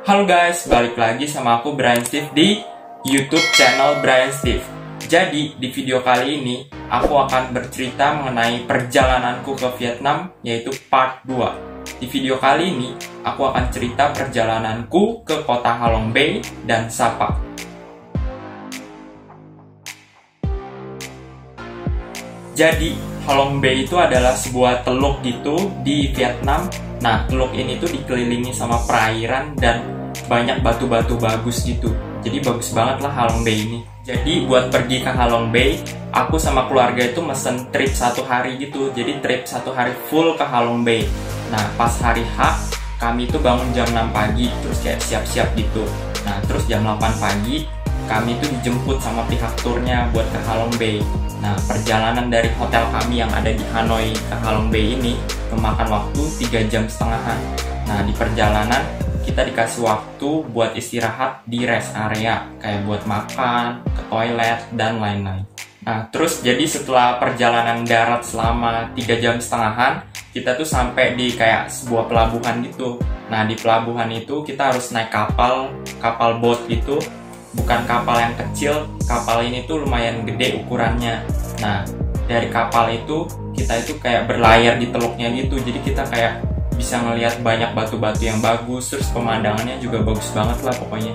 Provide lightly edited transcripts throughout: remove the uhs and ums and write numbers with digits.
Halo guys, balik lagi sama aku Brian Steve di YouTube channel Brian Steve. Jadi di video kali ini aku akan bercerita mengenai perjalananku ke Vietnam, yaitu part 2. Di video kali ini aku akan cerita perjalananku ke kota Halong Bay dan Sapa. Jadi Halong Bay itu adalah sebuah teluk gitu di Vietnam. Nah, teluk ini tuh dikelilingi sama perairan dan banyak batu-batu bagus gitu. Jadi bagus banget lah Halong Bay ini. Jadi buat pergi ke Halong Bay, aku sama keluarga itu mesen trip 1 hari gitu. Jadi trip 1 hari full ke Halong Bay. Nah, pas hari H, kami itu bangun jam 6 pagi, terus kayak siap-siap gitu. Nah, terus jam 8 pagi, kami itu dijemput sama pihak turnya buat ke Halong Bay. Nah, perjalanan dari hotel kami yang ada di Hanoi ke Halong Bay ini memakan waktu 3,5 jam. Nah, di perjalanan kita dikasih waktu buat istirahat di rest area, kayak buat makan, ke toilet, dan lain-lain. Nah, terus jadi setelah perjalanan darat selama 3,5 jam, kita tuh sampai di kayak sebuah pelabuhan gitu. Nah, di pelabuhan itu kita harus naik kapal boat gitu. Bukan kapal yang kecil, kapal ini tuh lumayan gede ukurannya. Nah, dari kapal itu, kita itu kayak berlayar di teluknya gitu. Jadi kita kayak bisa ngelihat banyak batu-batu yang bagus, terus pemandangannya juga bagus banget lah pokoknya.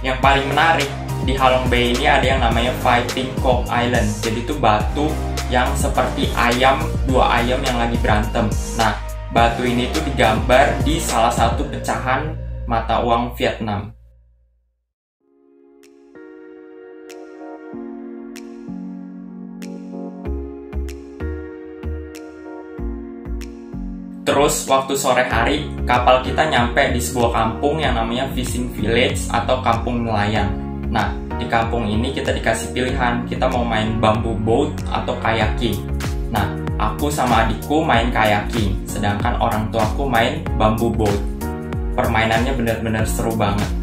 Yang paling menarik di Halong Bay ini ada yang namanya Fighting Cock Island. Jadi itu batu yang seperti dua ayam yang lagi berantem. Nah, batu ini tuh digambar di salah satu pecahan mata uang Vietnam. Terus waktu sore hari, kapal kita nyampe di sebuah kampung yang namanya Fishing Village atau kampung nelayan. Nah, di kampung ini kita dikasih pilihan, kita mau main bamboo boat atau kayaking. Nah, aku sama adikku main kayaking, sedangkan orang tuaku main bamboo boat. Permainannya benar-benar seru banget.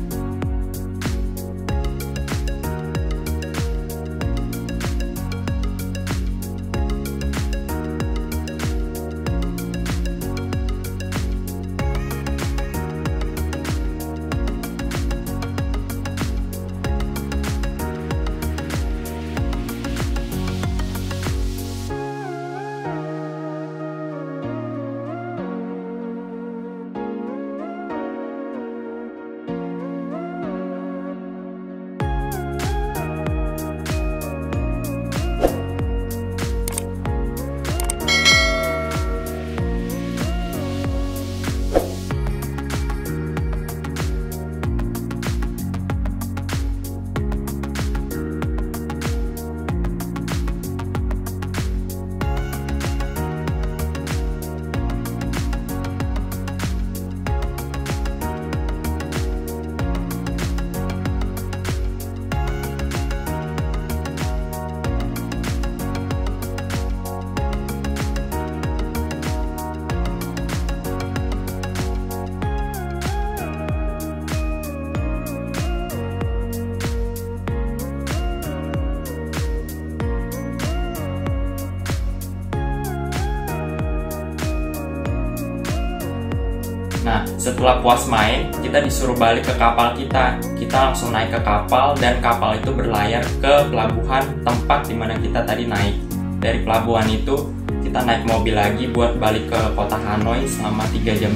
Nah, setelah puas main, kita disuruh balik ke kapal kita. Kita langsung naik ke kapal dan kapal itu berlayar ke pelabuhan tempat dimana kita tadi naik. Dari pelabuhan itu, kita naik mobil lagi buat balik ke kota Hanoi selama 3,5 jam.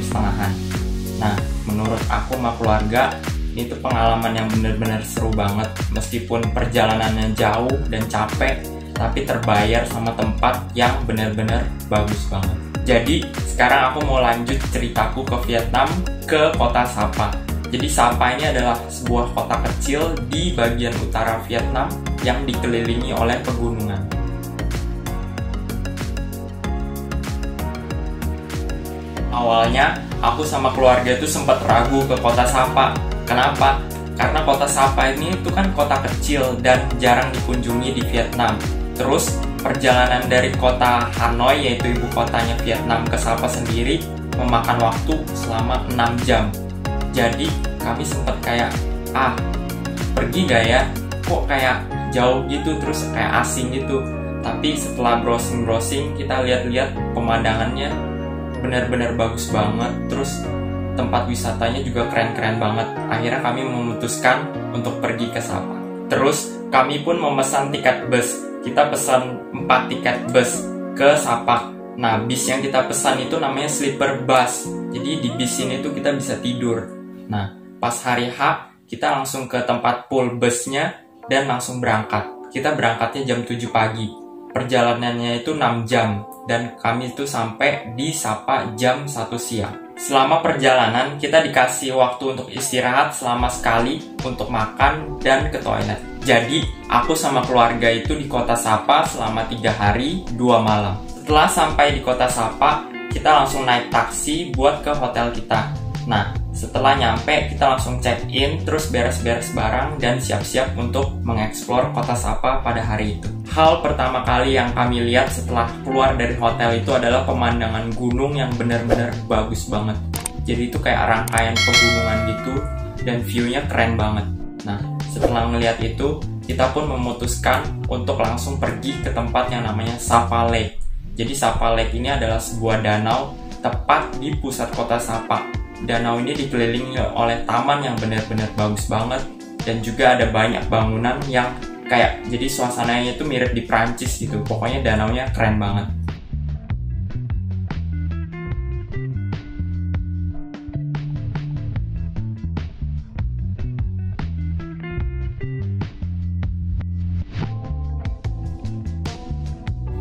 Nah, menurut aku sama keluarga, itu pengalaman yang benar-benar seru banget. Meskipun perjalanannya jauh dan capek, tapi terbayar sama tempat yang benar-benar bagus banget. Jadi, sekarang aku mau lanjut ceritaku ke Vietnam, ke kota Sapa. Jadi Sapa ini adalah sebuah kota kecil di bagian utara Vietnam yang dikelilingi oleh pegunungan. Awalnya, aku sama keluarga itu sempat ragu ke kota Sapa. Kenapa? Karena kota Sapa ini itu kan kota kecil dan jarang dikunjungi di Vietnam. Terus perjalanan dari kota Hanoi, yaitu ibu kotanya Vietnam, ke Sapa sendiri memakan waktu selama 6 jam. Jadi kami sempat kayak, pergi gak ya? Kok kayak jauh gitu, terus kayak asing gitu. Tapi setelah browsing kita lihat-lihat pemandangannya benar-benar bagus banget, terus tempat wisatanya juga keren-keren banget. Akhirnya kami memutuskan untuk pergi ke Sapa. Terus kami pun memesan tiket bus. Kita pesan 4 tiket bus ke Sapa. Nah, bis yang kita pesan itu namanya sleeper bus. Jadi di bis ini tuh kita bisa tidur. Nah, pas hari H kita langsung ke tempat pool busnya dan langsung berangkat. Kita berangkatnya jam 7 pagi. Perjalanannya itu 6 jam dan kami itu sampai di Sapa jam 1 siang. Selama perjalanan kita dikasih waktu untuk istirahat selama sekali, untuk makan dan ke toilet. Jadi aku sama keluarga itu di kota Sapa selama 3 hari 2 malam. Setelah sampai di kota Sapa, kita langsung naik taksi buat ke hotel kita. Nah, setelah nyampe kita langsung check in, terus beres-beres barang dan siap-siap untuk mengeksplor kota Sapa pada hari itu. Hal pertama kali yang kami lihat setelah keluar dari hotel itu adalah pemandangan gunung yang benar-benar bagus banget. Jadi itu kayak rangkaian pegunungan gitu dan view-nya keren banget. Nah, setelah ngeliat itu, kita pun memutuskan untuk langsung pergi ke tempat yang namanya Sapa Lake. Jadi Sapa Lake ini adalah sebuah danau tepat di pusat kota Sapa. Danau ini dikelilingi oleh taman yang benar-benar bagus banget dan juga ada banyak bangunan yang kayak jadi suasananya itu mirip di Prancis gitu. Pokoknya danaunya keren banget.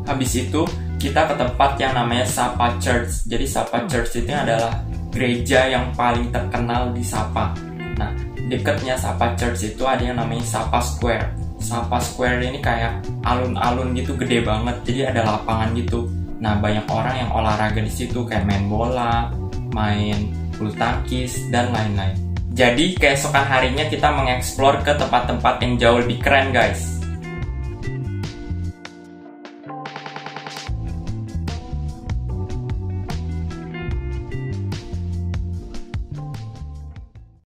Habis itu kita ke tempat yang namanya Sapa Church. Jadi Sapa Church itu adalah gereja yang paling terkenal di Sapa. Nah, dekatnya Sapa Church itu ada yang namanya Sapa Square. Sapa Square ini kayak alun-alun gitu, gede banget. Jadi ada lapangan gitu. Nah, banyak orang yang olahraga di situ kayak main bola, main bulu tangkis dan lain-lain. Jadi keesokan harinya kita mengeksplor ke tempat-tempat yang jauh lebih keren, guys.